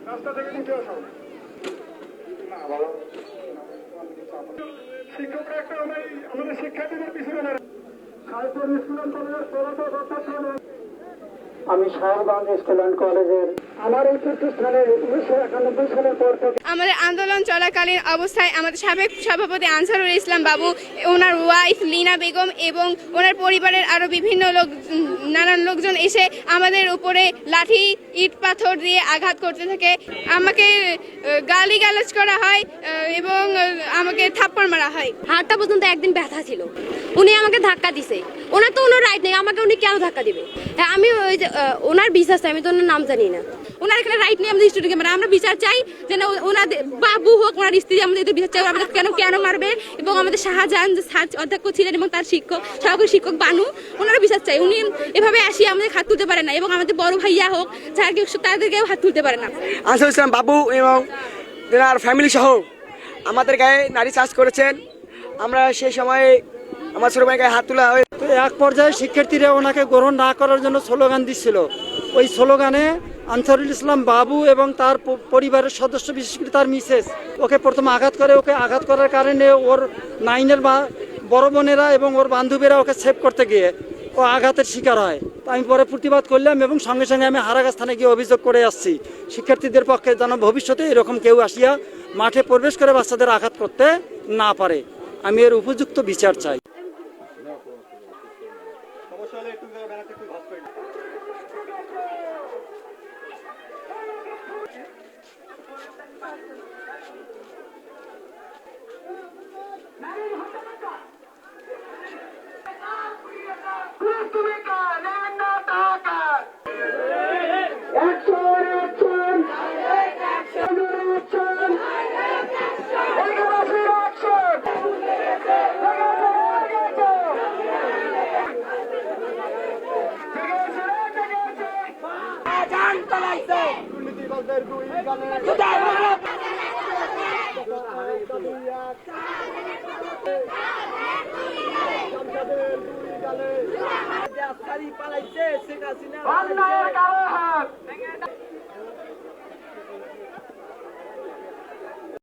রাস্তা থেকে নিতে আসো। না বাবা, শিক্ষকরা একটা আমাদের শিক্ষার্থীদের পিছনে না। সাহেবপুর স্কুল অ্যান্ড কলেজের প্রভাষক অধ্যক্ষ আমি সাহেবগঞ্জ স্কুল অ্যান্ড কলেজের আমার এই প্রতিষ্ঠানে 1991 সালের পর থেকে আমাদের আন্দোলন চলাকালীন অবস্থায় আমাদের সাবেক সভাপতি আনসারুল ইসলাম বাবু, ওনার ওয়াইফ লিনা বেগম এবং ওনার পরিবারের আরও বিভিন্ন নানান লোকজন এসে আমাদের উপরে লাঠি ইট পাথর দিয়ে আঘাত করতে থাকে। আমাকে গালিগালাজ করা হয় এবং আমাকে থাপ্পড় মারা হয়। হাতটা পর্যন্ত একদিন ব্যথা ছিল। উনি আমাকে ধাক্কা দিছে। ওনার তো কোনো রাইট নেই, আমাকে উনি কেন ধাক্কা দিবে? হ্যাঁ, আমি ওই যে ওনার বিশ্বাস, আমি তো ওনার নাম জানি না। ওনার এখানে রাইট নেই আমাদের স্টুডেন্টকে মারা। আমরা বিচার চাই যেন ওনাদের বাবু হোক, ওনার স্ত্রী আমাদের বিচার চাই। আমাদের কেন কেন মারবে? এবং আমাদের শাহজাহান অধ্যক্ষ ছিলেন এবং তার শিক্ষক সহকারী শিক্ষক বানু, ওনারা বিচার চাই। উনি এভাবে আসিয়ে আমাদের হাত তুলতে পারে না এবং আমাদের বড় ভাইয়া হোক যাকে তাদেরকেও হাত তুলতে পারে না। আনসারুল ইসলাম বাবু এবং তার ফ্যামিলি সহ আমাদের গায়ে নারী চাষ করেছেন। আমরা সেই সময়ে আমার ছোট ভাই গায়ে হাত তোলা হয়। তো এক পর্যায়ে শিক্ষার্থীরা ওনাকে গ্রহণ না করার জন্য স্লোগান দিচ্ছিল। ওই স্লোগানে আনসারুল ইসলাম বাবু এবং তার পরিবারের সদস্য, বিশেষ করে তার মিসেস, ওকে প্রথম আঘাত করে। ওকে আঘাত করার কারণে ওর নাইনের বড় বোনেরা এবং ওর বান্ধবীরা ওকে সেভ করতে গিয়ে ও আঘাতের শিকার হয়। তো আমি পরে প্রতিবাদ করলাম এবং সঙ্গে সঙ্গে আমি হারাগাছ থানায় গিয়ে অভিযোগ করে আসছি শিক্ষার্থীদের পক্ষে যেন ভবিষ্যতে এরকম কেউ আসিয়া মাঠে প্রবেশ করে বাচ্চাদের আঘাত করতে না পারে। আমি এর উপযুক্ত বিচার চাই। পালাইছে